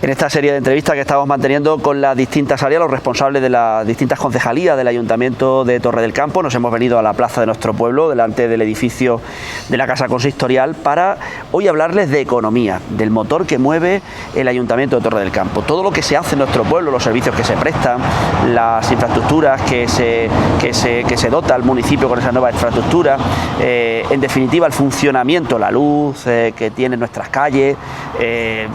En esta serie de entrevistas que estamos manteniendo con las distintas áreas, los responsables de las distintas concejalías del Ayuntamiento de Torre del Campo, nos hemos venido a la plaza de nuestro pueblo, delante del edificio de la Casa Consistorial, para hoy hablarles de economía, del motor que mueve el Ayuntamiento de Torre del Campo. Todo lo que se hace en nuestro pueblo, los servicios que se prestan, las infraestructuras que se dota al municipio con esa nueva infraestructura, en definitiva el funcionamiento, la luz que tienen nuestras calles,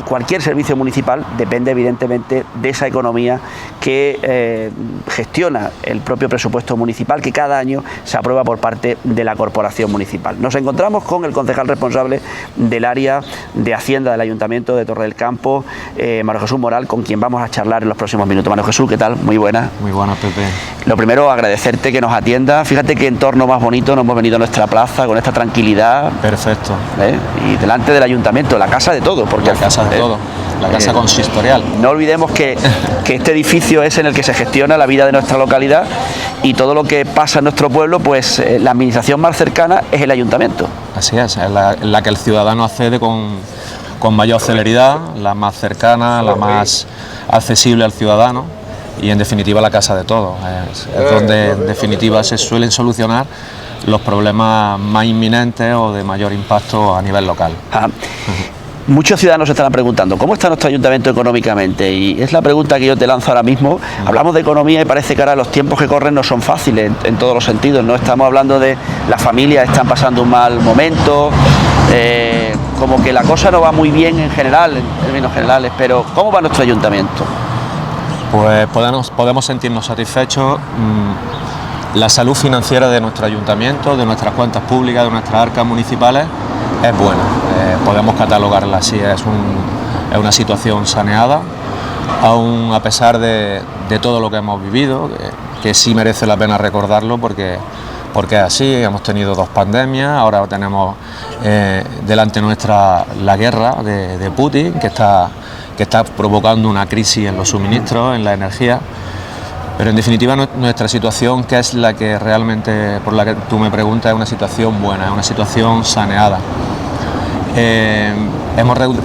cualquier servicio municipal depende evidentemente de esa economía que gestiona el propio presupuesto municipal, que cada año se aprueba por parte de la corporación municipal. Nos encontramos con el concejal responsable del área de Hacienda del Ayuntamiento de Torre del Campo, Mario Jesús Moral, con quien vamos a charlar en los próximos minutos. Mario Jesús, ¿qué tal? Muy buenas. Muy buenas, Pepe. Lo primero, agradecerte que nos atienda. Fíjate qué entorno más bonito, nos hemos venido a nuestra plaza con esta tranquilidad. Perfecto. Y delante del Ayuntamiento, la casa de todos. Porque la casa de todos. La Casa Consistorial. No olvidemos que este edificio es en el que se gestiona la vida de nuestra localidad, y todo lo que pasa en nuestro pueblo, pues la administración más cercana es el Ayuntamiento. Así es la que el ciudadano accede con mayor celeridad, la más cercana, la más accesible al ciudadano, y en definitiva la casa de todos. Es donde en definitiva se suelen solucionar los problemas más inminentes o de mayor impacto a nivel local. Muchos ciudadanos se estarán preguntando, ¿cómo está nuestro ayuntamiento económicamente? Y es la pregunta que yo te lanzo ahora mismo. Hablamos de economía y parece que ahora los tiempos que corren no son fáciles en todos los sentidos, ¿no? Estamos hablando de las familias están pasando un mal momento, como que la cosa no va muy bien en general, en términos generales, pero ¿cómo va nuestro ayuntamiento? Pues podemos sentirnos satisfechos. La salud financiera de nuestro ayuntamiento, de nuestras cuentas públicas, de nuestras arcas municipales, es buena. Podemos catalogarla así, es una situación saneada, aún a pesar de todo lo que hemos vivido, que sí merece la pena recordarlo porque es así. Hemos tenido 2 pandemias, ahora tenemos delante nuestra la guerra de Putin, que está provocando una crisis en los suministros, en la energía. Pero en definitiva nuestra situación, que es la que realmente, por la que tú me preguntas, es una situación buena, es una situación saneada.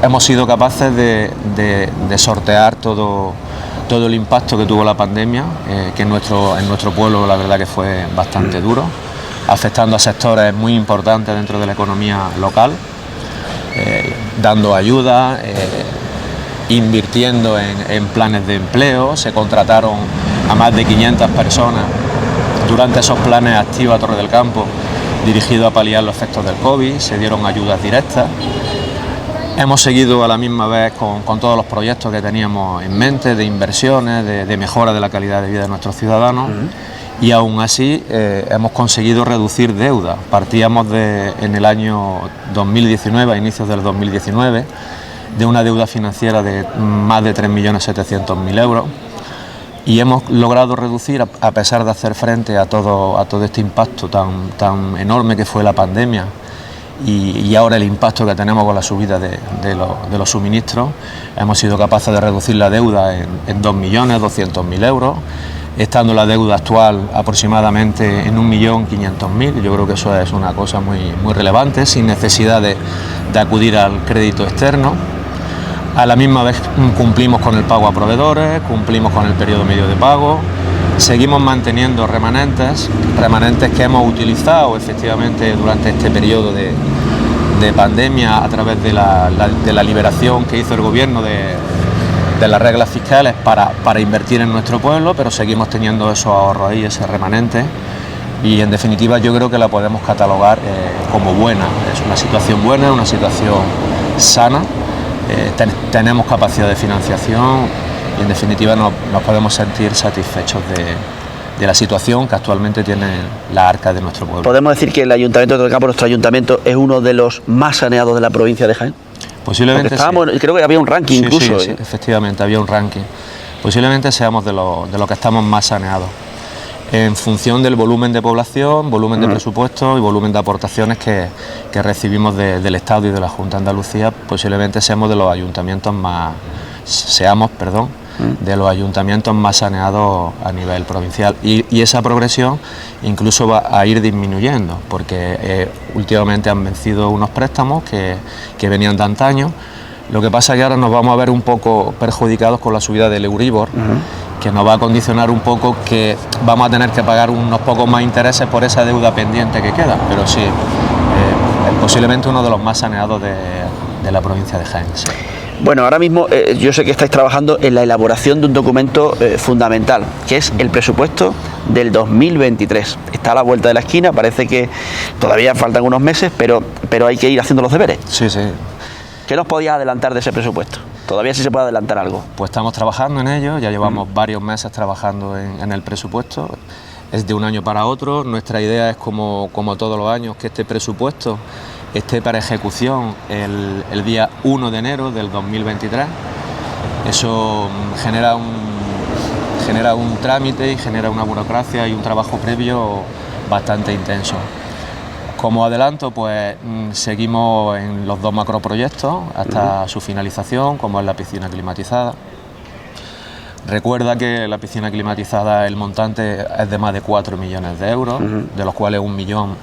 Hemos sido capaces de sortear todo el impacto que tuvo la pandemia, que en nuestro pueblo la verdad que fue bastante duro, afectando a sectores muy importantes dentro de la economía local, dando ayuda, invirtiendo en planes de empleo. Se contrataron a más de 500 personas durante esos planes activos a Torre del Campo, dirigidos a paliar los efectos del COVID. Se dieron ayudas directas. Hemos seguido a la misma vez con todos los proyectos que teníamos en mente, de inversiones, de mejora de la calidad de vida de nuestros ciudadanos, y aún así hemos conseguido reducir deuda. Partíamos en el año 2019, a inicios del 2019, de una deuda financiera de más de 3.700.000 euros, y hemos logrado reducir, a pesar de hacer frente a todo este impacto tan enorme que fue la pandemia, y ahora el impacto que tenemos con la subida de los suministros. Hemos sido capaces de reducir la deuda en 2.200.000 euros, estando la deuda actual aproximadamente en 1.500.000. Yo creo que eso es una cosa muy relevante, sin necesidad de acudir al crédito externo. A la misma vez cumplimos con el pago a proveedores, cumplimos con el periodo medio de pago, seguimos manteniendo remanentes que hemos utilizado efectivamente durante este periodo de pandemia a través de la liberación que hizo el gobierno de las reglas fiscales para invertir en nuestro pueblo, pero seguimos teniendo esos ahorros ahí, ese remanente, y en definitiva yo creo que la podemos catalogar como buena. Es una situación buena, una situación sana. Tenemos capacidad de financiación y en definitiva nos podemos sentir satisfechos de la situación que actualmente tiene la arca de nuestro pueblo. ¿Podemos decir que el Ayuntamiento de Torre del Campo, nuestro ayuntamiento, es uno de los más saneados de la provincia de Jaén? Posiblemente sí. Creo que había un ranking incluso. Sí, efectivamente, había un ranking. Posiblemente seamos de los que estamos más saneados, en función del volumen de población, volumen de presupuesto y volumen de aportaciones que recibimos del Estado y de la Junta de Andalucía. Posiblemente seamos de los ayuntamientos más saneados a nivel provincial, y esa progresión incluso va a ir disminuyendo, porque últimamente han vencido unos préstamos que venían de antaño. Lo que pasa es que ahora nos vamos a ver un poco perjudicados con la subida del Euribor, que nos va a condicionar un poco, que vamos a tener que pagar unos pocos más intereses por esa deuda pendiente que queda, pero sí, posiblemente uno de los más saneados de la provincia de Jaén. Sí. Bueno, ahora mismo yo sé que estáis trabajando en la elaboración de un documento fundamental, que es el presupuesto del 2023. Está a la vuelta de la esquina, parece que todavía faltan unos meses, pero hay que ir haciendo los deberes. Sí, sí. ¿Qué nos podías adelantar de ese presupuesto? ¿Todavía sí se puede adelantar algo? Pues estamos trabajando en ello, ya llevamos varios meses trabajando en el presupuesto. Es de un año para otro. Nuestra idea es, como todos los años, que este presupuesto esté para ejecución el día 1 de enero del 2023. Eso genera un trámite y genera una burocracia y un trabajo previo bastante intenso. Como adelanto, pues seguimos en los 2 macroproyectos hasta su finalización, como es la piscina climatizada. Recuerda que la piscina climatizada, el montante es de más de 4 millones de euros, de los cuales 1 millón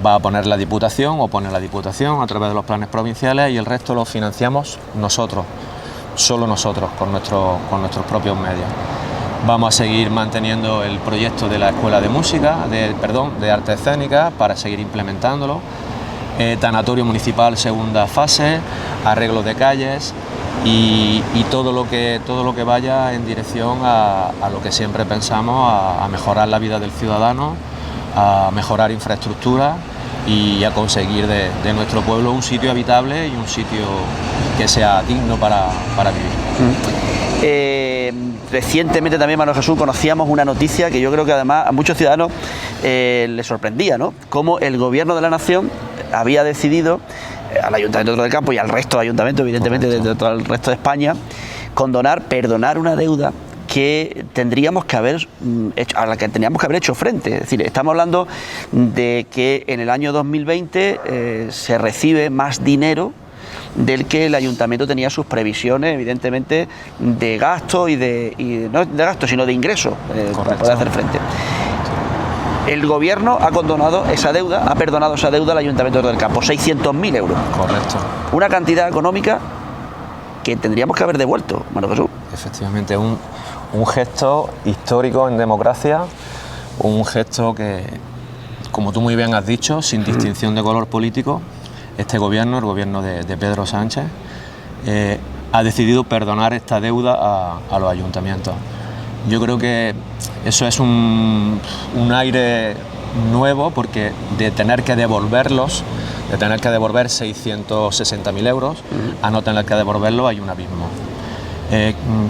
va a poner la Diputación, o pone la Diputación a través de los planes provinciales, y el resto lo financiamos nosotros, solo nosotros, con nuestros propios medios. Vamos a seguir manteniendo el proyecto de la Escuela de Música, de Arte Escénica, para seguir implementándolo. Tanatorio municipal, segunda fase, arreglos de calles y todo lo que vaya en dirección a lo que siempre pensamos, a mejorar la vida del ciudadano, a mejorar infraestructura y a conseguir de nuestro pueblo un sitio habitable y un sitio que sea digno para vivir. Recientemente también, Manuel Jesús, conocíamos una noticia que yo creo que además a muchos ciudadanos les sorprendía, ¿no? Cómo el Gobierno de la Nación había decidido, al Ayuntamiento de Torre del Campo y al resto de ayuntamientos, evidentemente, de todo el resto de España, perdonar una deuda que tendríamos que haber hecho, a la que teníamos que haber hecho frente. Es decir, estamos hablando de que en el año 2020 se recibe más dinero del que el ayuntamiento tenía sus previsiones, evidentemente, de gasto no de gasto, sino de ingreso, para poder hacer frente. El gobierno ha perdonado esa deuda al Ayuntamiento de Torre del Campo, 600.000 euros. Correcto. Una cantidad económica que tendríamos que haber devuelto, Manuel Jesús. Efectivamente, un gesto histórico en democracia, un gesto que, como tú muy bien has dicho, sin distinción de color político, este gobierno, el gobierno de Pedro Sánchez, ha decidido perdonar esta deuda a los ayuntamientos. Yo creo que eso es un aire nuevo, porque de tener que devolver 660.000 euros a no tener que devolverlo, hay un abismo.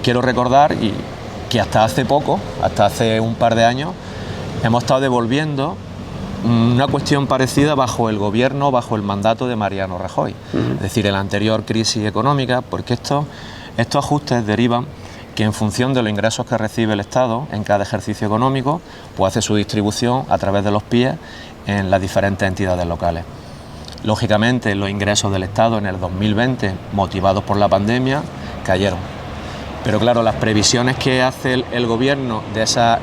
Quiero recordar que hasta hace poco, hasta hace un par de años, hemos estado devolviendo una cuestión parecida bajo el mandato de Mariano Rajoy, es decir, en la anterior crisis económica, porque estos ajustes derivan que, en función de los ingresos que recibe el Estado en cada ejercicio económico, pues hace su distribución a través de los PIE en las diferentes entidades locales. Lógicamente, los ingresos del Estado en el 2020, motivados por la pandemia, cayeron. Pero claro, las previsiones que hace el gobierno de esa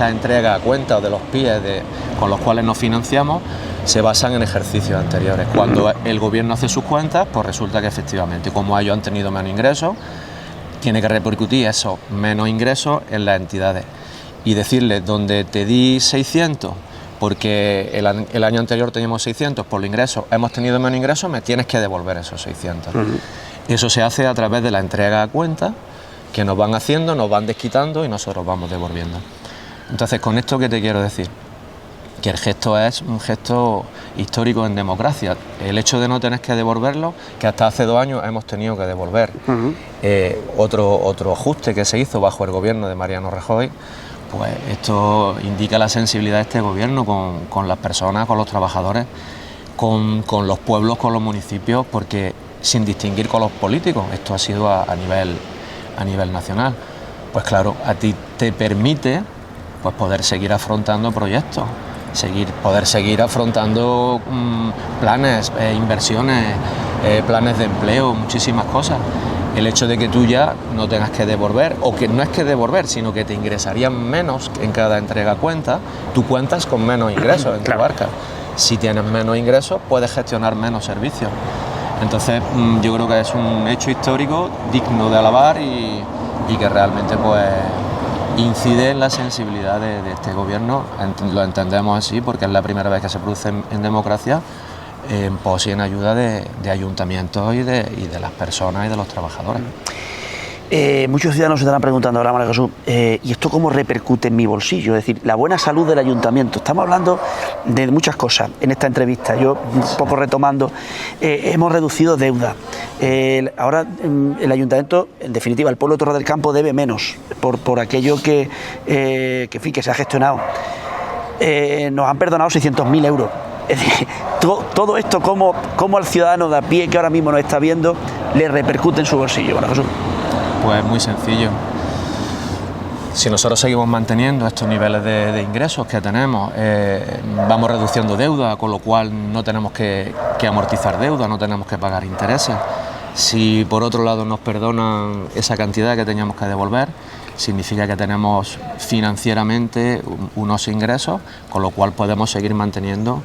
entrega a cuenta, o de los PIE con los cuales nos financiamos, se basan en ejercicios anteriores. Cuando el gobierno hace sus cuentas, pues resulta que efectivamente, como ellos han tenido menos ingresos, tiene que repercutir esos menos ingresos en las entidades. Y decirles, donde te di 600, porque el año anterior teníamos 600, por los ingresos hemos tenido menos ingresos, me tienes que devolver esos 600. Eso se hace a través de la entrega a cuenta, que nos van haciendo, nos van desquitando y nosotros vamos devolviendo. Entonces, con esto, ¿qué te quiero decir? Que el gesto es un gesto histórico en democracia. El hecho de no tener que devolverlo, que hasta hace 2 años hemos tenido que devolver. Otro ajuste que se hizo bajo el gobierno de Mariano Rajoy, pues esto indica la sensibilidad de este gobierno con las personas, con los trabajadores, con los pueblos, con los municipios, porque sin distinguir con los políticos, esto ha sido a nivel nacional. Pues claro, a ti te permite, pues, poder seguir afrontando proyectos, poder seguir afrontando planes, inversiones, planes de empleo, muchísimas cosas. El hecho de que tú ya no tengas que devolver, o que no es que devolver, sino que te ingresarían menos en cada entrega a cuenta, tú cuentas con menos ingresos en tu barca. Si tienes menos ingresos, puedes gestionar menos servicios. Entonces yo creo que es un hecho histórico digno de alabar y que realmente pues incide en la sensibilidad de este gobierno. Lo entendemos así porque es la primera vez que se produce en democracia en pos y en ayuda de ayuntamientos y de las personas y de los trabajadores. Muchos ciudadanos se estarán preguntando ahora, María Jesús, ¿y esto cómo repercute en mi bolsillo? Es decir, la buena salud del ayuntamiento. Estamos hablando de muchas cosas en esta entrevista. Yo, un poco retomando, hemos reducido deuda. Ahora el ayuntamiento, en definitiva, el pueblo de Torre del Campo debe menos por aquello que se ha gestionado. Nos han perdonado 600.000 euros. Es decir, todo esto, ¿cómo al ciudadano de a pie que ahora mismo nos está viendo le repercute en su bolsillo, María Jesús? Pues muy sencillo. Si nosotros seguimos manteniendo estos niveles de ingresos que tenemos, vamos reduciendo deuda, con lo cual no tenemos que amortizar deuda, no tenemos que pagar intereses. Si por otro lado nos perdonan esa cantidad que teníamos que devolver, significa que tenemos financieramente unos ingresos, con lo cual podemos seguir manteniendo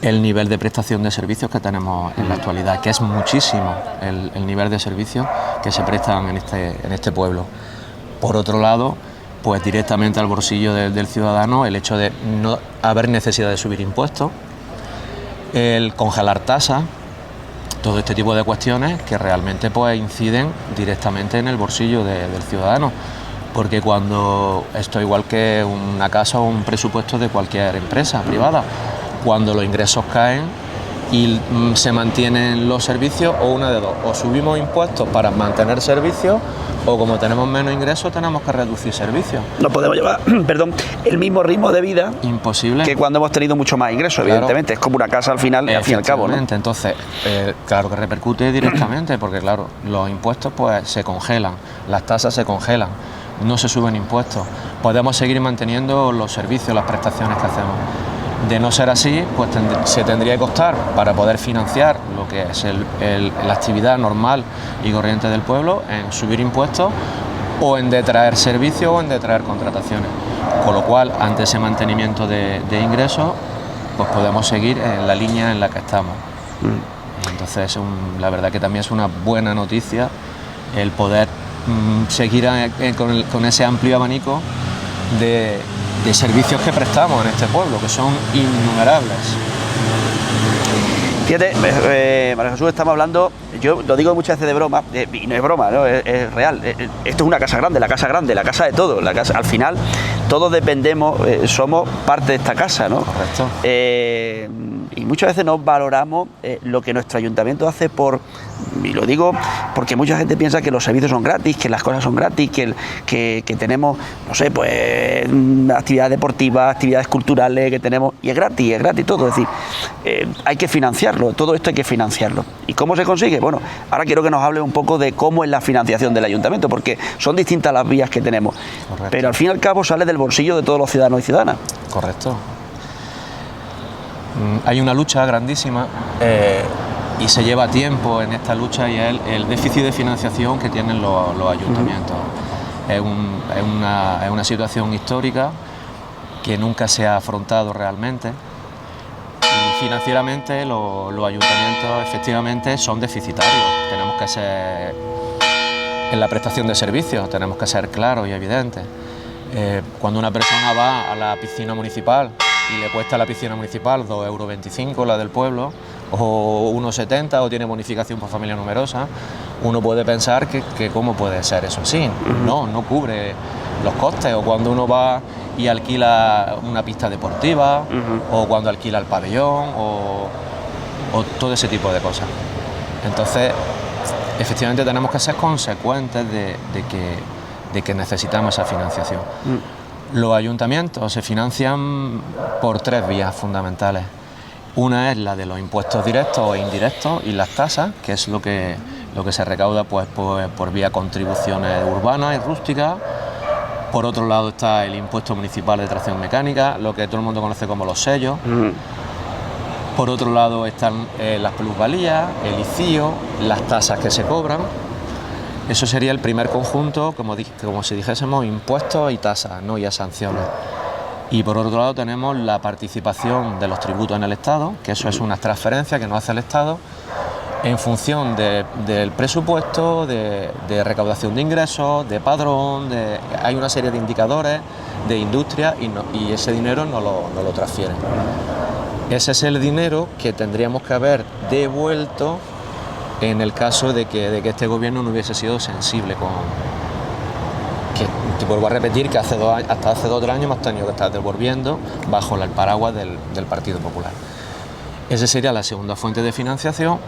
el nivel de prestación de servicios que tenemos en la actualidad, que es muchísimo el nivel de servicios que se prestan en este pueblo. Por otro lado, pues directamente al bolsillo del ciudadano el hecho de no haber necesidad de subir impuestos, el congelar tasas, todo este tipo de cuestiones que realmente pues inciden directamente en el bolsillo del ciudadano, porque cuando esto igual que una casa o un presupuesto de cualquier empresa privada, cuando los ingresos caen y se mantienen los servicios, o una de dos, o subimos impuestos para mantener servicios, o como tenemos menos ingresos tenemos que reducir servicios. No podemos llevar, el mismo ritmo de vida imposible que cuando hemos tenido mucho más ingresos, claro. Evidentemente, es como una casa al final, al fin y al cabo, ¿no? Entonces, claro que repercute directamente, porque claro, los impuestos pues se congelan, las tasas se congelan, no se suben impuestos, podemos seguir manteniendo los servicios, las prestaciones que hacemos. De no ser así, pues se tendría que costar para poder financiar lo que es la actividad normal y corriente del pueblo en subir impuestos o en detraer servicios o en detraer contrataciones. Con lo cual, ante ese mantenimiento de ingresos, pues podemos seguir en la línea en la que estamos. Entonces, la verdad que también es una buena noticia el poder seguir con ese amplio abanico de servicios que prestamos en este pueblo, que son innumerables. Fíjate, María Jesús, estamos hablando, yo lo digo muchas veces de broma, y no es broma, ¿no? Es real. Esto es una casa grande, la casa de todo. Al final, todos dependemos, somos parte de esta casa, ¿no? Correcto. Y muchas veces no valoramos lo que nuestro ayuntamiento hace y lo digo porque mucha gente piensa que los servicios son gratis, que las cosas son gratis, que tenemos, no sé, pues actividades deportivas, actividades culturales, que tenemos, y es gratis todo. Es decir, hay que financiarlo, todo esto hay que financiarlo. ¿Y cómo se consigue? Bueno, ahora quiero que nos hable un poco de cómo es la financiación del ayuntamiento, porque son distintas las vías que tenemos. Correcto. Pero al fin y al cabo sale del bolsillo de todos los ciudadanos y ciudadanas. Correcto. Hay una lucha grandísima y se lleva tiempo en esta lucha, y es el déficit de financiación que tienen los ayuntamientos. Es una situación histórica que nunca se ha afrontado realmente, y financieramente los ayuntamientos efectivamente son deficitarios. Tenemos que ser, en la prestación de servicios tenemos que ser claros y evidentes. Cuando una persona va a la piscina municipal y le cuesta a la piscina municipal 2,25 €, la del pueblo, o 1,70, o tiene bonificación por familia numerosa, uno puede pensar que cómo puede ser eso así. No cubre los costes. O cuando uno va y alquila una pista deportiva, o cuando alquila el pabellón, o todo ese tipo de cosas. Entonces, efectivamente tenemos que ser consecuentes de que necesitamos esa financiación. Los ayuntamientos se financian por 3 vías fundamentales. Una es la de los impuestos directos e indirectos y las tasas, que es lo que se recauda pues por vía contribuciones urbanas y rústicas. Por otro lado está el impuesto municipal de tracción mecánica, lo que todo el mundo conoce como los sellos. Por otro lado están las plusvalías, el ICIO, las tasas que se cobran. Eso sería el primer conjunto, como si dijésemos, impuestos y tasas, no ya sanciones. Y por otro lado tenemos la participación de los tributos en el Estado, que eso es una transferencia que nos hace el Estado, en función del presupuesto, de recaudación de ingresos, de padrón, hay una serie de indicadores de industria y ese dinero no lo transfieren. Ese es el dinero que tendríamos que haber devuelto en el caso de que este gobierno no hubiese sido sensible con... que te vuelvo a repetir que hasta hace 2 o 3 años hemos tenido que estar devolviendo bajo el paraguas del Partido Popular. Esa sería la segunda fuente de financiación.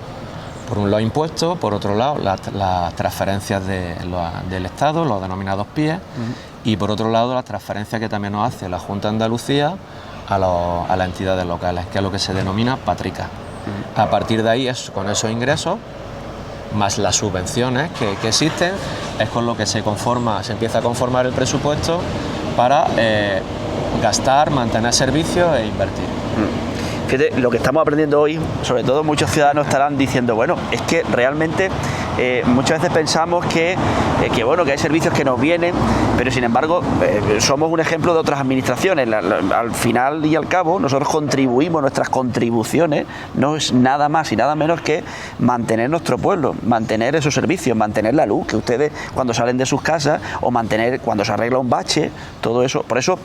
Por un lado impuestos, por otro lado las transferencias del Estado, los denominados PIE, y por otro lado las transferencias que también nos hace la Junta de Andalucía a las entidades locales, que es lo que se denomina patrica. A partir de ahí, con esos ingresos, más las subvenciones que existen, es con lo que se empieza a conformar el presupuesto para gastar, mantener servicios e invertir. Fíjate, lo que estamos aprendiendo hoy, sobre todo muchos ciudadanos estarán diciendo, bueno, es que realmente muchas veces pensamos que hay servicios que nos vienen, pero sin embargo somos un ejemplo de otras administraciones. Al final y al cabo, nosotros contribuimos, nuestras contribuciones no es nada más y nada menos que mantener nuestro pueblo, mantener esos servicios, mantener la luz, que ustedes cuando salen de sus casas, o mantener cuando se arregla un bache, todo eso. Por eso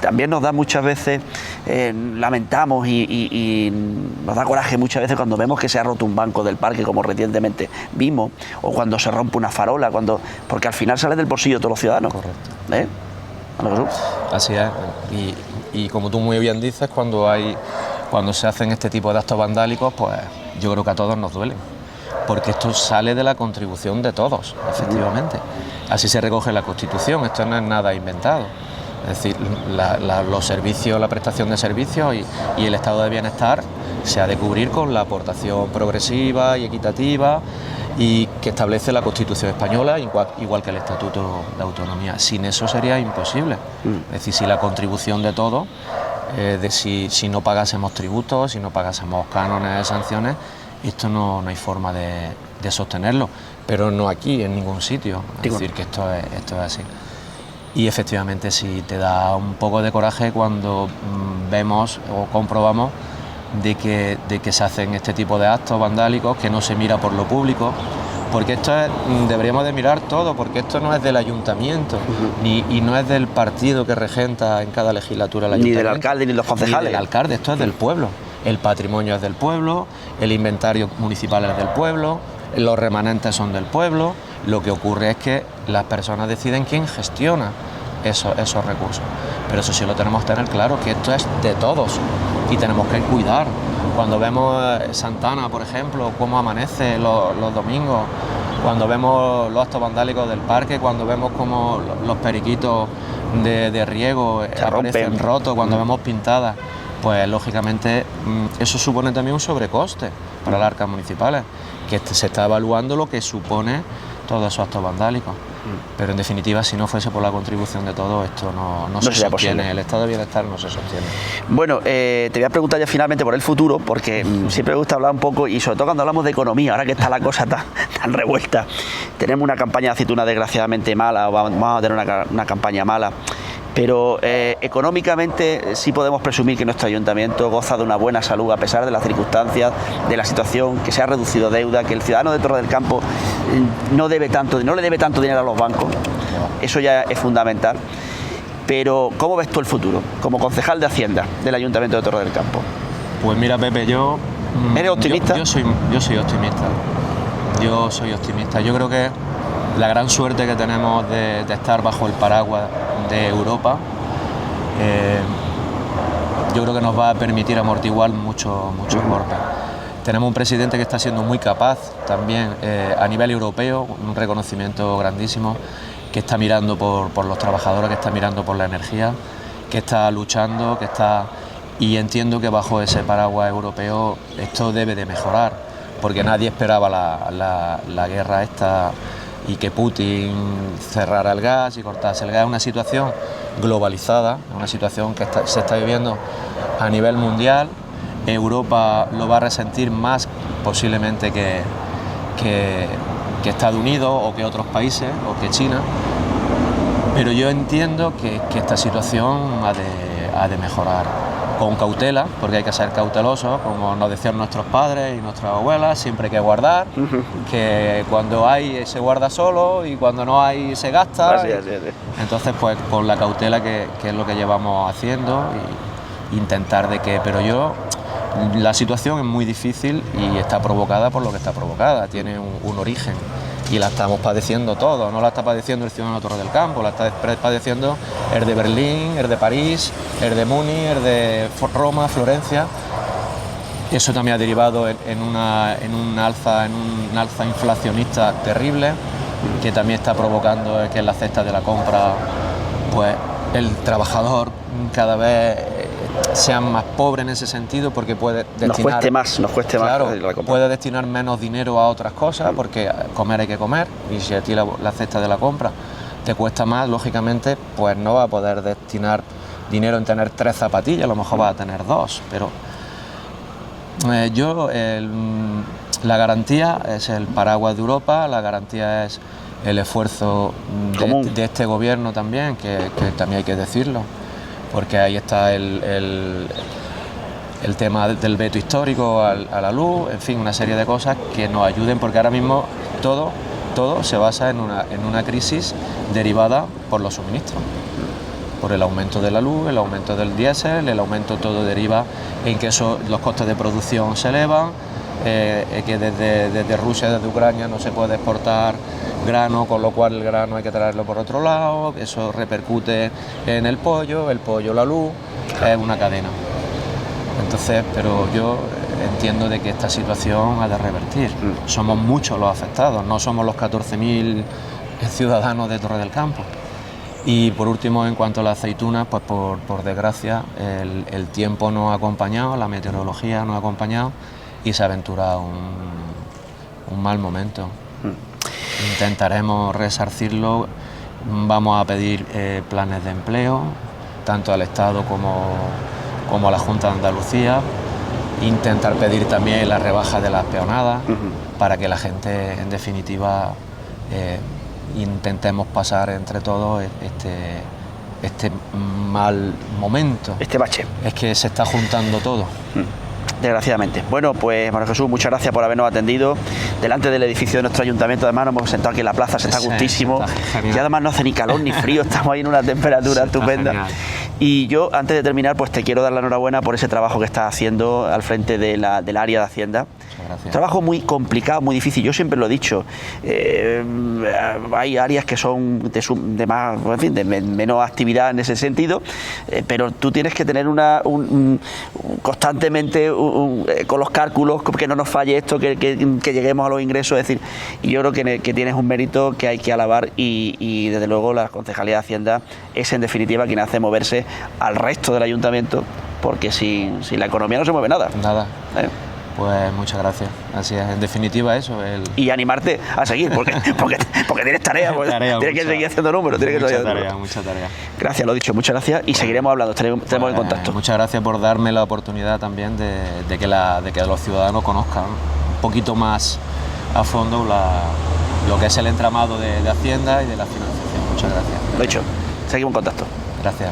también nos da muchas veces, lamentamos y nos da coraje muchas veces cuando vemos que se ha roto un banco del parque, como recientemente vimos, o cuando se rompe una farola, porque al final sale del bolsillo de todos los ciudadanos. Correcto. ¿Bueno, Jesús? Así es. Y como tú muy bien dices, cuando se hacen este tipo de actos vandálicos, pues yo creo que a todos nos duelen, porque esto sale de la contribución de todos, efectivamente. Así se recoge la Constitución, esto no es nada inventado. Es decir, los servicios, la prestación de servicios y el estado de bienestar se ha de cubrir con la aportación progresiva y equitativa y que establece la Constitución española, igual que el Estatuto de Autonomía. Sin eso sería imposible. Es decir, si la contribución de todos, si no pagásemos tributos, si no pagásemos cánones, sanciones, esto no hay forma de sostenerlo. Pero no aquí, en ningún sitio. Es decir, que esto es así. Y efectivamente sí te da un poco de coraje cuando vemos o comprobamos de que se hacen este tipo de actos vandálicos, que no se mira por lo público, porque deberíamos de mirar todo, porque esto no es del ayuntamiento, y no es del partido que regenta en cada legislatura el ayuntamiento. Ni del alcalde ni los concejales. Ni del alcalde, esto es del pueblo. El patrimonio es del pueblo, el inventario municipal es del pueblo, los remanentes son del pueblo. Lo que ocurre es que las personas deciden quién gestiona esos recursos. Pero eso sí lo tenemos que tener claro, que esto es de todos y tenemos que cuidar. Cuando vemos Santana, por ejemplo, cómo amanece los domingos, cuando vemos los actos vandálicos del parque, cuando vemos cómo los periquitos de riego aparecen rotos, cuando vemos pintadas, pues lógicamente eso supone también un sobrecoste para las arcas municipales, que se está evaluando lo que supone todos esos actos vandálicos. Pero en definitiva, si no fuese por la contribución de todos, esto no se sostiene. Posible. El estado de bienestar no se sostiene. Bueno, te voy a preguntar ya finalmente por el futuro, porque siempre me gusta hablar un poco, y sobre todo cuando hablamos de economía, ahora que está la cosa tan revuelta. Tenemos una campaña de aceituna desgraciadamente mala, vamos a tener una campaña mala. Pero económicamente sí podemos presumir que nuestro ayuntamiento goza de una buena salud a pesar de las circunstancias, de la situación, que se ha reducido deuda, que el ciudadano de Torre del Campo no le debe tanto dinero a los bancos. Eso ya es fundamental. Pero ¿cómo ves tú el futuro como concejal de Hacienda del Ayuntamiento de Torre del Campo? Pues mira, Pepe, ¿eres optimista? Yo soy optimista. Yo soy optimista. Yo creo que la gran suerte que tenemos de estar bajo el paraguas de Europa, yo creo que nos va a permitir amortiguar muchos golpes. Tenemos un presidente que está siendo muy capaz también a nivel europeo, un reconocimiento grandísimo, que está mirando por los trabajadores, que está mirando por la energía, que está luchando, y entiendo que bajo ese paraguas europeo esto debe de mejorar, porque nadie esperaba la guerra esta y que Putin cerrara el gas y cortase el gas. Es una situación globalizada, una situación que se está viviendo a nivel mundial. Europa lo va a resentir más posiblemente que Estados Unidos o que otros países o que China, pero yo entiendo que esta situación ha de mejorar. con cautela, porque hay que ser cautelosos, como nos decían nuestros padres y nuestras abuelas, siempre hay que guardar, que cuando hay se guarda solo y cuando no hay se gasta. Así. Entonces, pues con la cautela que es lo que llevamos haciendo, y intentar de que, pero la situación es muy difícil y está provocada por lo que está provocada, tiene un origen. Y la estamos padeciendo todos, no la está padeciendo el ciudadano de Torre del Campo, la está padeciendo el de Berlín, el de París, el de Múnich, el de Roma, Florencia. Eso también ha derivado en un alza inflacionista terrible, que también está provocando que en la cesta de la compra, pues el trabajador cada vez sea más pobre en ese sentido, porque puede destinar, nos cueste claro, más la compra. puede destinar menos dinero a otras cosas, porque comer hay que comer, y si a ti la cesta de la compra te cuesta más, lógicamente pues no va a poder destinar dinero en tener 3 zapatillas, a lo mejor va a tener 2, pero la garantía es el paraguas de Europa, la garantía es el esfuerzo de este gobierno también, que también hay que decirlo, porque ahí está el tema del veto histórico a la luz, en fin, una serie de cosas que nos ayuden, porque ahora mismo todo se basa en una crisis derivada por los suministros, por el aumento de la luz, el aumento del diésel, el aumento, todo deriva en que los costes de producción se elevan, que desde Rusia, desde Ucrania no se puede exportar grano, con lo cual el grano hay que traerlo por otro lado, eso repercute en el pollo, la luz, es una cadena. Entonces, pero yo entiendo de que esta situación ha de revertir. Somos muchos los afectados, no somos los 14.000 ciudadanos de Torre del Campo. Y por último, en cuanto a las aceitunas, pues por desgracia el tiempo no ha acompañado, la meteorología no ha acompañado y se ha aventurado un mal momento. Intentaremos resarcirlo, vamos a pedir planes de empleo, tanto al Estado como a la Junta de Andalucía, intentar pedir también la rebaja de las peonadas, para que la gente, en definitiva, intentemos pasar entre todos este mal momento. Este bache. Es que se está juntando todo. Desgraciadamente. Bueno, pues Manuel Jesús, muchas gracias por habernos atendido delante del edificio de nuestro ayuntamiento. Además nos hemos sentado aquí en la plaza, se está gustísimo, y además no hace ni calor ni frío, estamos ahí en una temperatura estupenda. Genial. Y yo, antes de terminar, pues te quiero dar la enhorabuena por ese trabajo que estás haciendo al frente del área de Hacienda. Gracias. Trabajo muy complicado, muy difícil. Yo siempre lo he dicho. Hay áreas que son de más, en fin, de menos actividad en ese sentido, pero tú tienes que tener constantemente con los cálculos, que no nos falle esto, que lleguemos a los ingresos. Es decir, y yo creo que tienes un mérito que hay que alabar, y desde luego la Concejalía de Hacienda es en definitiva quien hace moverse al resto del ayuntamiento, porque sin la economía no se mueve nada. Nada. Pues muchas gracias. Así es, en definitiva eso. Y animarte a seguir, porque tienes tarea, pues, tienes que seguir haciendo números. Mucha tarea. Gracias, lo dicho, muchas gracias, y seguiremos hablando, estaremos en contacto. Muchas gracias por darme la oportunidad también de que los ciudadanos conozcan un poquito más a fondo lo que es el entramado de Hacienda y de la financiación. Muchas gracias. Lo dicho, seguimos en contacto. Gracias.